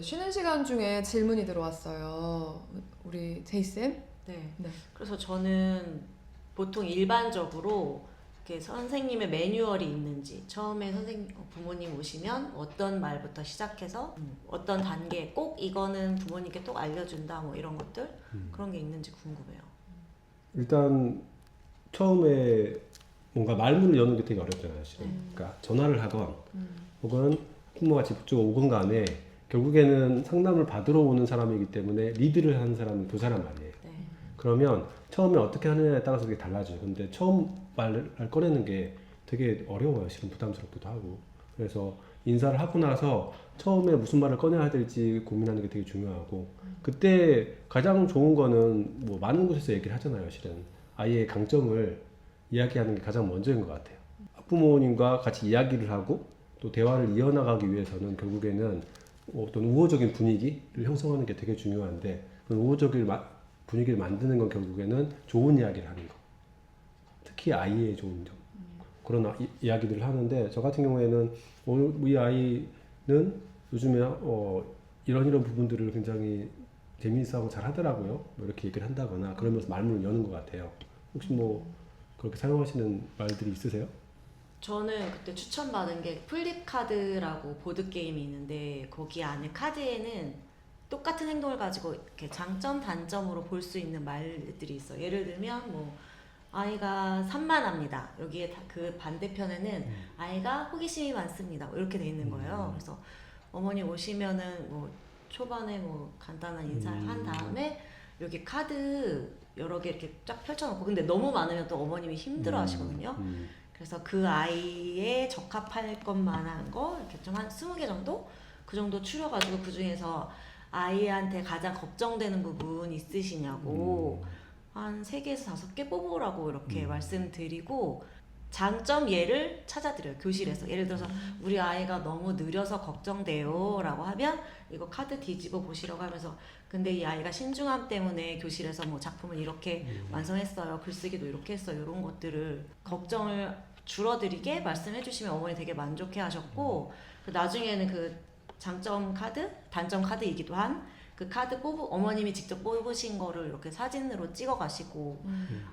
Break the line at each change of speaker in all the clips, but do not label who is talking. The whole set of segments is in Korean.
네, 쉬는 시간 중에 질문이 들어왔어요. 우리 제이쌤.
네.
네.
그래서 저는 보통 일반적으로 이렇게 선생님의 매뉴얼이 있는지 처음에 부모님 오시면 어떤 말부터 시작해서 어떤 단계 꼭 이거는 부모님께 꼭 알려준다 뭐 이런 것들 그런 게 있는지 궁금해요.
일단 처음에 뭔가 말문을 여는 게 되게 어렵잖아요, 사실은. 그러니까 전화를 하건 혹은 부모가 직접 오건 간에 결국에는 상담을 받으러 오는 사람이기 때문에 리드를 하는 사람이 두 사람 아니에요.
네.
그러면 처음에 어떻게 하느냐에 따라서 되게 달라져요. 근데 처음 말을 꺼내는 게 되게 어려워요. 실은 부담스럽기도 하고. 그래서 인사를 하고 나서 처음에 무슨 말을 꺼내야 될지 고민하는 게 되게 중요하고, 그때 가장 좋은 거는 뭐 많은 곳에서 얘기를 하잖아요. 실은 아이의 강점을 이야기하는 게 가장 먼저인 것 같아요. 학부모님과 같이 이야기를 하고 또 대화를 이어나가기 위해서는 결국에는 어떤 우호적인 분위기를 형성하는 게 되게 중요한데, 그 우호적인 분위기를 만드는 건 결국에는 좋은 이야기를 하는 거, 특히 아이의 좋은 점, 그런 이야기들을 하는데, 저 같은 경우에는 우리 아이는 요즘에 이런 부분들을 굉장히 재미있어하고 잘 하더라고요. 뭐 이렇게 얘기를 한다거나 그러면서 말문을 여는 것 같아요. 혹시 뭐 그렇게 사용하시는 말들이 있으세요?
저는 그때 추천받은 게 플립카드라고 보드게임이 있는데 거기 안에 카드에는 똑같은 행동을 가지고 이렇게 장점, 단점으로 볼 수 있는 말들이 있어요. 예를 들면 뭐 아이가 산만합니다. 여기에 그 반대편에는 아이가 호기심이 많습니다. 뭐 이렇게 돼 있는 거예요. 그래서 어머니 오시면은 뭐 초반에 뭐 간단한 인사를 한 다음에 여기 카드 여러 개 이렇게 쫙 펼쳐놓고, 근데 너무 많으면 또 어머님이 힘들어 하시거든요. 그래서 그 아이에 적합할 것만한 거 이렇게 좀 한 20개 정도? 그 정도 추려가지고 그 중에서 아이한테 가장 걱정되는 부분 있으시냐고 한 3개에서 5개 뽑으라고 이렇게 말씀드리고, 장점 예를 찾아드려요. 교실에서 예를 들어서 우리 아이가 너무 느려서 걱정돼요 라고 하면 이거 카드 뒤집어 보시라고 하면서, 근데 이 아이가 신중함 때문에 교실에서 뭐 작품을 이렇게 완성했어요, 글쓰기도 이렇게 했어요, 이런 것들을 걱정을 줄어들이게 말씀해 주시면 어머니 되게 만족해 하셨고, 나중에는 그 장점 카드, 단점 카드이기도 한 그 카드 어머님이 직접 뽑으신 거를 이렇게 사진으로 찍어 가시고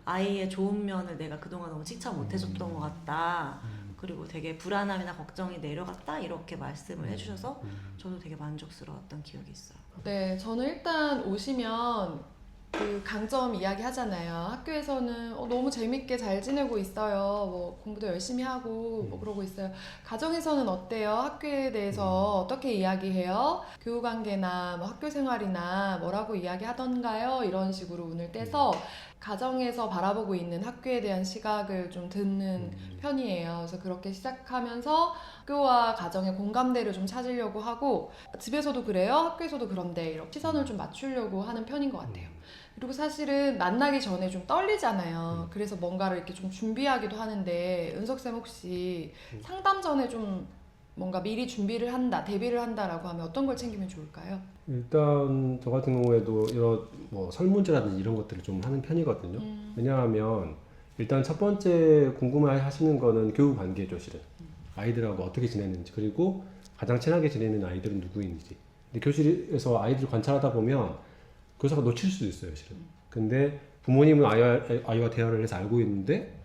아이의 좋은 면을 내가 그동안 너무 칭찬 못 해줬던 것 같다, 그리고 되게 불안함이나 걱정이 내려갔다, 이렇게 말씀을 해주셔서 저도 되게 만족스러웠던 기억이 있어요.
네, 저는 일단 오시면 그 강점 이야기 하잖아요. 학교에서는 너무 재밌게 잘 지내고 있어요. 뭐 공부도 열심히 하고 뭐 그러고 있어요. 가정에서는 어때요? 학교에 대해서 어떻게 이야기해요? 교우 관계나 뭐 학교 생활이나 뭐라고 이야기하던가요? 이런 식으로 운을 떼서 가정에서 바라보고 있는 학교에 대한 시각을 좀 듣는 편이에요. 그래서 그렇게 시작하면서 학교와 가정의 공감대를 좀 찾으려고 하고, 집에서도 그래요? 학교에서도 그런데 이렇게 시선을 좀 맞추려고 하는 편인 것 같아요. 그리고 사실은 만나기 전에 좀 떨리잖아요. 그래서 뭔가를 이렇게 좀 준비하기도 하는데, 은석쌤 혹시 상담 전에 좀 뭔가 미리 준비를 한다, 대비를 한다라고 하면 어떤 걸 챙기면 좋을까요?
일단 저 같은 경우에도 이런 뭐 설문지라든지 이런 것들을 좀 하는 편이거든요. 왜냐하면 일단 첫 번째 궁금해하시는 거는 교우 관계죠, 실은. 아이들하고 어떻게 지내는지, 그리고 가장 친하게 지내는 아이들은 누구인지. 근데 교실에서 아이들을 관찰하다 보면 교사가 놓칠 수도 있어요, 실은. 근데 부모님은 아이와 대화를 해서 알고 있는데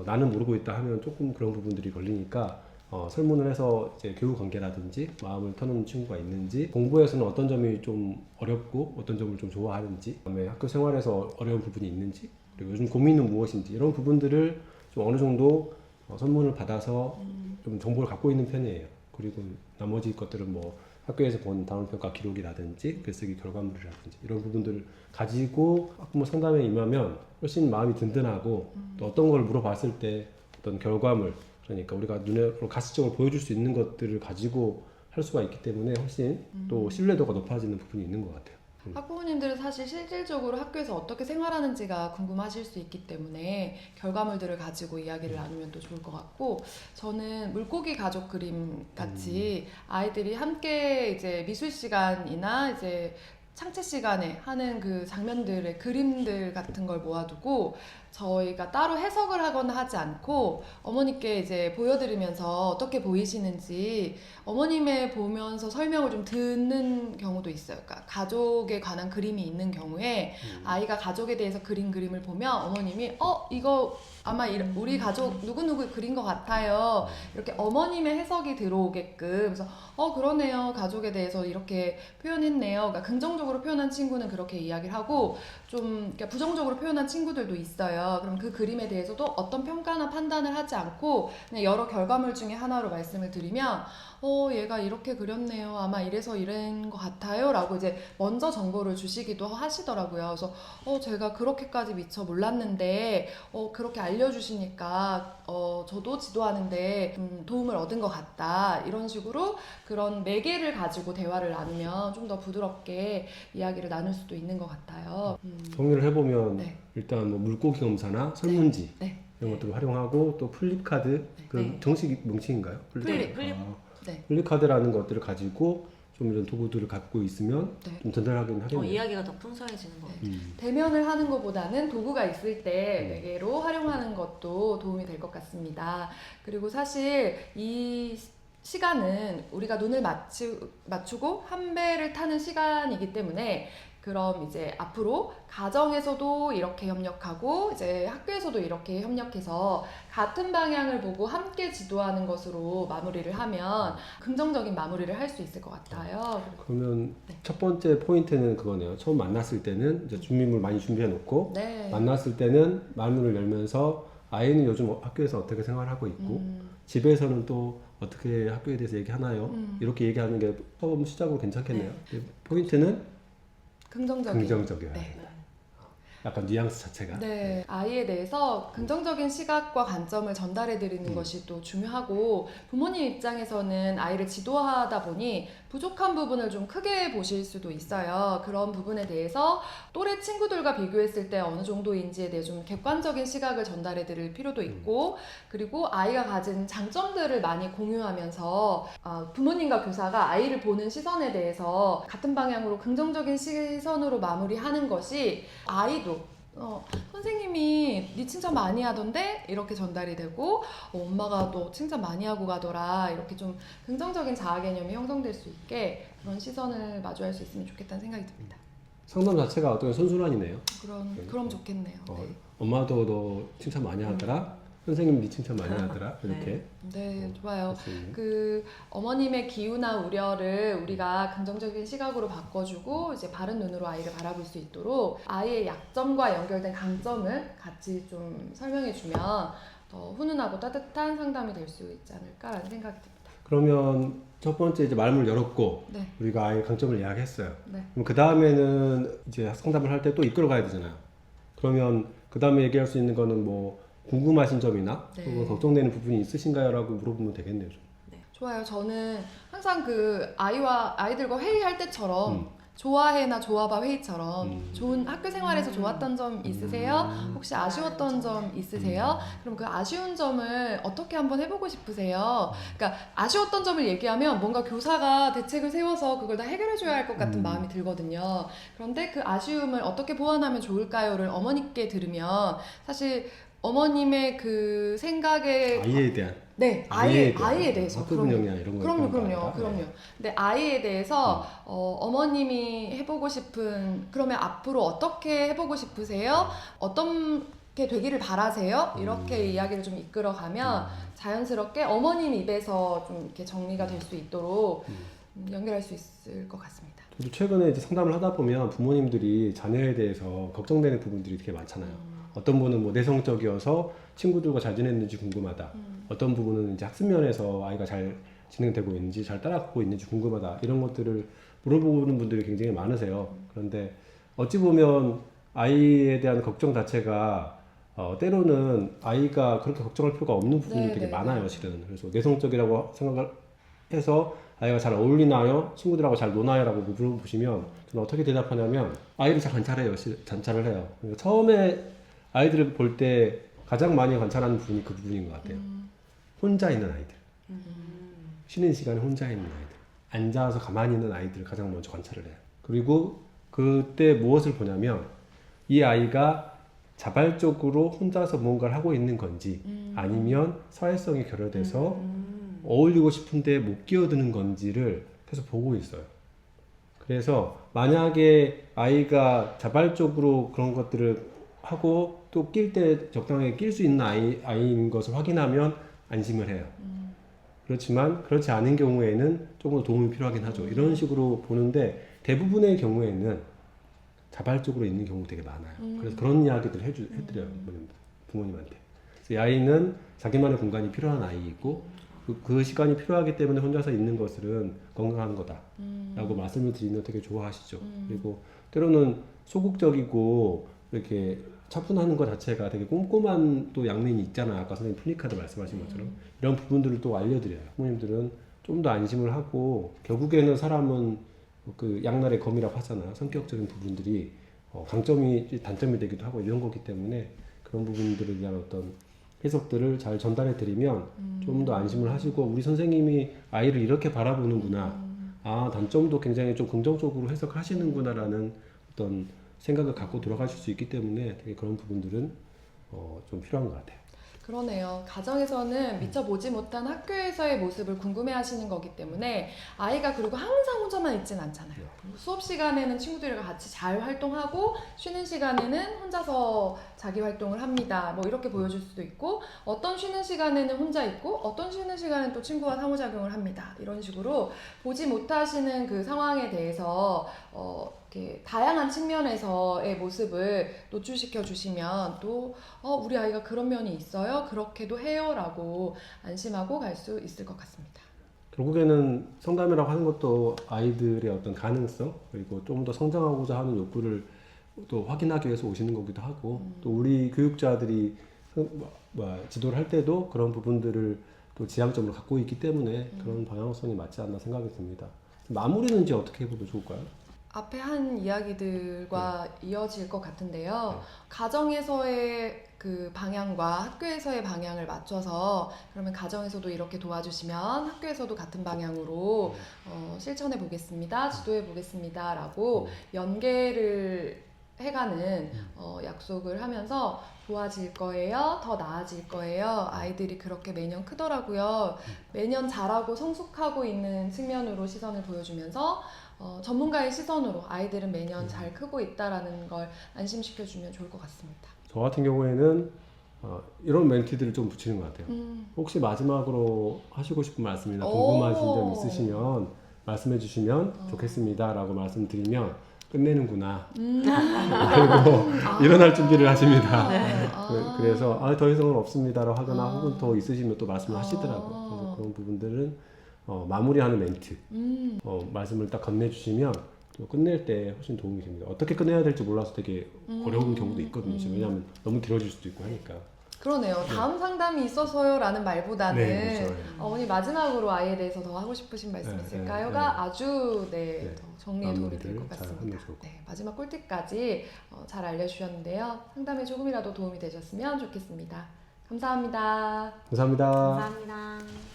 나는 모르고 있다 하면 조금 그런 부분들이 걸리니까 설문을 해서 이제 교우 관계라든지 마음을 터놓는 친구가 있는지, 공부에서는 어떤 점이 좀 어렵고 어떤 점을 좀 좋아하는지, 그다음에 학교 생활에서 어려운 부분이 있는지, 그리고 요즘 고민은 무엇인지, 이런 부분들을 좀 어느 정도 설문을 받아서 좀 정보를 갖고 있는 편이에요. 그리고 나머지 것들은 뭐 학교에서 본 단원평가 기록이라든지 글쓰기 결과물이라든지 이런 부분들을 가지고 학부모 상담에 임하면 훨씬 마음이 든든하고, 또 어떤 걸 물어봤을 때 어떤 결과물, 그러니까 우리가 눈으로 가시적으로 보여줄 수 있는 것들을 가지고 할 수가 있기 때문에 훨씬 또 신뢰도가 높아지는 부분이 있는 것 같아요.
학부모님들은 사실 실질적으로 학교에서 어떻게 생활하는지가 궁금하실 수 있기 때문에 결과물들을 가지고 이야기를 나누면 또 좋을 것 같고, 저는 물고기 가족 그림 같이 아이들이 함께 이제 미술 시간이나 이제 창체 시간에 하는 그 장면들의 그림들 같은 걸 모아두고 저희가 따로 해석을 하거나 하지 않고 어머니께 이제 보여드리면서 어떻게 보이시는지 어머님의 보면서 설명을 좀 듣는 경우도 있어요. 그러니까 가족에 관한 그림이 있는 경우에 아이가 가족에 대해서 그린 그림을 보면 어머님이 이거 아마 우리 가족 누구누구 그린 것 같아요. 이렇게 어머님의 해석이 들어오게끔 그래서 그러네요. 가족에 대해서 이렇게 표현했네요. 그러니까 긍정적으로 표현한 친구는 그렇게 이야기를 하고 좀 그러니까 부정적으로 표현한 친구들도 있어요. 그럼 그 그림에 대해서도 어떤 평가나 판단을 하지 않고 그냥 여러 결과물 중에 하나로 말씀을 드리면 얘가 이렇게 그렸네요. 아마 이래서 이런 것 같아요. 라고 이제 먼저 정보를 주시기도 하시더라고요. 그래서 제가 그렇게까지 미처 몰랐는데 그렇게 알려주시니까 저도 지도하는데 도움을 얻은 것 같다. 이런 식으로 그런 매개를 가지고 대화를 나누면 좀 더 부드럽게 이야기를 나눌 수도 있는 것 같아요.
정리를 해보면
네.
일단 뭐 물고기 검사나 설문지
네.
이런 것들을 활용하고 또 플립카드 그
네.
정식 명칭인가요?
플립.
네.
플립카드라는 것들을 가지고 좀 이런 도구들을 갖고 있으면
네.
좀 든든하긴 하겠네요.
이야기가 더 풍성해지는 것 같아요.
대면을 하는 것보다는 도구가 있을 때 매개로 활용하는 것도 도움이 될 것 같습니다. 그리고 사실 이 시간은 우리가 눈을 맞추고 한 배를 타는 시간이기 때문에 그럼 이제 앞으로 가정에서도 이렇게 협력하고 이제 학교에서도 이렇게 협력해서 같은 방향을 보고 함께 지도하는 것으로 마무리를 하면 긍정적인 마무리를 할 수 있을 것 같아요.
그러면
네.
첫 번째 포인트는 그거네요. 처음 만났을 때는 이제 준비물 많이 준비해 놓고
네.
만났을 때는 말문을 열면서 아이는 요즘 학교에서 어떻게 생활하고 있고 집에서는 또 어떻게 학교에 대해서 얘기하나요? 이렇게 얘기하는 게 처음 시작으로 괜찮겠네요. 포인트는 긍정적이어야
네.
돼요. 약간 뉘앙스 자체가.
네, 아이에 대해서 긍정적인 시각과 관점을 전달해 드리는 것이 또 중요하고 부모님 입장에서는 아이를 지도하다 보니 부족한 부분을 좀 크게 보실 수도 있어요. 그런 부분에 대해서 또래 친구들과 비교했을 때 어느 정도인지에 대해 좀 객관적인 시각을 전달해 드릴 필요도 있고 그리고 아이가 가진 장점들을 많이 공유하면서 부모님과 교사가 아이를 보는 시선에 대해서 같은 방향으로 긍정적인 시선으로 마무리하는 것이 아이도 선생님이 네 칭찬 많이 하던데 이렇게 전달이 되고 엄마가 또 칭찬 많이 하고 가더라 이렇게 좀 긍정적인 자아 개념이 형성될 수 있게 그런 시선을 마주할 수 있으면 좋겠다는 생각이 듭니다.
상담 자체가 어떤 선순환이네요.
그럼 좋겠네요. 네.
엄마도 너 칭찬 많이 하더라. 선생님 네 칭찬 많이 하더라. 이렇게.
네, 좋아요.
할 수 있는.
그 어머님의 기우나 우려를 우리가 긍정적인 시각으로 바꿔주고 이제 바른 눈으로 아이를 바라볼 수 있도록 아이의 약점과 연결된 강점을 같이 좀 설명해주면 더 훈훈하고 따뜻한 상담이 될 수 있지 않을까라는 생각이 듭니다.
그러면 첫 번째 이제 말문을 열었고
네.
우리가 아이의 강점을 이야기했어요.
네.
그럼 그 다음에는 이제 상담을 할 때 또 이끌어가야 되잖아요. 그러면 그 다음에 얘기할 수 있는 거는 뭐 궁금하신 점이나
네.
혹은 걱정되는 부분이 있으신가요? 라고 물어보면 되겠네요. 좀.
좋아요. 저는 항상 그 아이들과 회의할 때처럼 좋아해나 좋아봐 회의처럼 좋은 학교 생활에서 좋았던 점 있으세요? 혹시 아쉬웠던 점 있으세요? 그럼 그 아쉬운 점을 어떻게 한번 해보고 싶으세요? 그러니까 아쉬웠던 점을 얘기하면 뭔가 교사가 대책을 세워서 그걸 다 해결해줘야 할 것 같은 마음이 들거든요. 그런데 그 아쉬움을 어떻게 보완하면 좋을까요를 어머니께 들으면 사실 어머님의 그 생각에
아이에 대한
네,
아이에
아이에 대해서
학교 운영이나 이런 거
그럼요. 근데 아이에 대해서 어머님이 해보고 싶은 그러면 앞으로 어떻게 해보고 싶으세요? 어떻게 되기를 바라세요? 이렇게 이야기를 좀 이끌어가면 자연스럽게 어머님 입에서 좀 이렇게 정리가 될 수 있도록 연결할 수 있을 것 같습니다.
저도 최근에 이제 상담을 하다 보면 부모님들이 자녀에 대해서 걱정되는 부분들이 되게 많잖아요. 어떤 분은 뭐 내성적이어서 친구들과 잘 지냈는지 궁금하다. 어떤 부분은 이제 학습 면에서 아이가 잘 진행되고 있는지 잘 따라가고 있는지 궁금하다. 이런 것들을 물어보는 분들이 굉장히 많으세요. 그런데 어찌 보면 아이에 대한 걱정 자체가 때로는 아이가 그렇게 걱정할 필요가 없는 부분이 되게 많아요, 실은. 그래서 내성적이라고 생각을 해서 아이가 잘 어울리나요? 친구들하고 잘 노나요? 라고 물어보시면 저는 어떻게 대답하냐면 아이를 잘 관찰을 해요. 그러니까 처음에 아이들을 볼 때 가장 많이 관찰하는 부분이 그 부분인 것 같아요. 혼자 있는 아이들. 쉬는 시간에 혼자 있는 아이들. 앉아서 가만히 있는 아이들을 가장 먼저 관찰을 해요. 그리고 그때 무엇을 보냐면 이 아이가 자발적으로 혼자서 뭔가를 하고 있는 건지 아니면 사회성이 결여돼서 어울리고 싶은데 못 끼어드는 건지를 계속 보고 있어요. 그래서 만약에 아이가 자발적으로 그런 것들을 하고 또 낄 때 적당하게 낄 수 있는 아이인 것을 확인하면 안심을 해요. 그렇지만 그렇지 않은 경우에는 조금 더 도움이 필요하긴 하죠. 이런 식으로 보는데 대부분의 경우에는 자발적으로 있는 경우 되게 많아요. 그래서 그런 이야기들을 해드려요. 부모님한테. 그래서 이 아이는 자기만의 공간이 필요한 아이이고 그 시간이 필요하기 때문에 혼자서 있는 것은 건강한 거다 라고 말씀을 드리면 되게 좋아하시죠. 그리고 때로는 소극적이고 이렇게 차분하는 것 자체가 되게 꼼꼼한 또 양면이 있잖아요. 아까 선생님 플리카드 말씀하신 것처럼 이런 부분들을 또 알려드려요. 부모님들은 좀 더 안심을 하고 결국에는 사람은 그 양날의 검이라고 하잖아요. 성격적인 부분들이 강점이 단점이 되기도 하고 이런 거기 때문에 그런 부분들에 대한 어떤 해석들을 잘 전달해 드리면 좀 더 안심을 하시고 우리 선생님이 아이를 이렇게 바라보는구나. 아, 단점도 굉장히 좀 긍정적으로 해석하시는구나라는 어떤 생각을 갖고 돌아가실 수 있기 때문에 되게 그런 부분들은 좀 필요한 것 같아요.
그러네요. 가정에서는 미처 보지 못한 학교에서의 모습을 궁금해하시는 거기 때문에 아이가 그리고 항상 혼자만 있진 않잖아요. 수업 시간에는 친구들과 같이 잘 활동하고 쉬는 시간에는 혼자서 자기 활동을 합니다. 뭐 이렇게 보여줄 수도 있고 어떤 쉬는 시간에는 혼자 있고 어떤 쉬는 시간에는 또 친구와 상호작용을 합니다. 이런 식으로 보지 못하시는 그 상황에 대해서 이렇게 다양한 측면에서의 모습을 노출시켜 주시면 또 우리 아이가 그런 면이 있어요? 그렇게도 해요? 라고 안심하고 갈 수 있을 것 같습니다.
결국에는 성담이라고 하는 것도 아이들의 어떤 가능성 그리고 좀 더 성장하고자 하는 욕구를 또 확인하기 위해서 오시는 거기도 하고 또 우리 교육자들이 지도를 할 때도 그런 부분들을 또 지향점으로 갖고 있기 때문에 그런 방향성이 맞지 않나 생각이 듭니다. 마무리는 이제 어떻게 해보면 좋을까요?
앞에 한 이야기들과 이어질 것 같은데요. 가정에서의 그 방향과 학교에서의 방향을 맞춰서 그러면 가정에서도 이렇게 도와주시면 학교에서도 같은 방향으로 실천해 보겠습니다. 지도해 보겠습니다. 라고 연계를 해가는 약속을 하면서 좋아질 거예요. 더 나아질 거예요. 아이들이 그렇게 매년 크더라고요. 매년 자라고 성숙하고 있는 측면으로 시선을 보여주면서 전문가의 시선으로 아이들은 매년 잘 크고 있다라는 걸 안심시켜주면 좋을 것 같습니다.
저 같은 경우에는 이런 멘트들을 좀 붙이는 것 같아요. 혹시 마지막으로 하시고 싶은 말씀이나 궁금하신 점 있으시면 말씀해 주시면 좋겠습니다 라고 말씀드리면 끝내는구나. 그리고 일어날 준비를 하십니다. 그래서 더 이상은 없습니다라고 하거나 혹은 더 있으시면 또 말씀을 하시더라고요. 그래서 그런 부분들은 마무리하는 멘트 말씀을 딱 건네주시면 또 끝낼 때 훨씬 도움이 됩니다. 어떻게 끝내야 될지 몰라서 되게 어려운 경우도 있거든요. 왜냐하면 너무 길어질 수도 있고 하니까.
그러네요. 다음 상담이 있어서요 라는 말보다는
그렇죠.
어머니 마지막으로 아이에 대해서 더 하고 싶으신 말씀 있을까요?가 아주 더 정리에 도움이 될 것 같습니다. 마지막 꿀팁까지 잘 알려주셨는데요. 상담에 조금이라도 도움이 되셨으면 좋겠습니다. 감사합니다.
감사합니다.
감사합니다.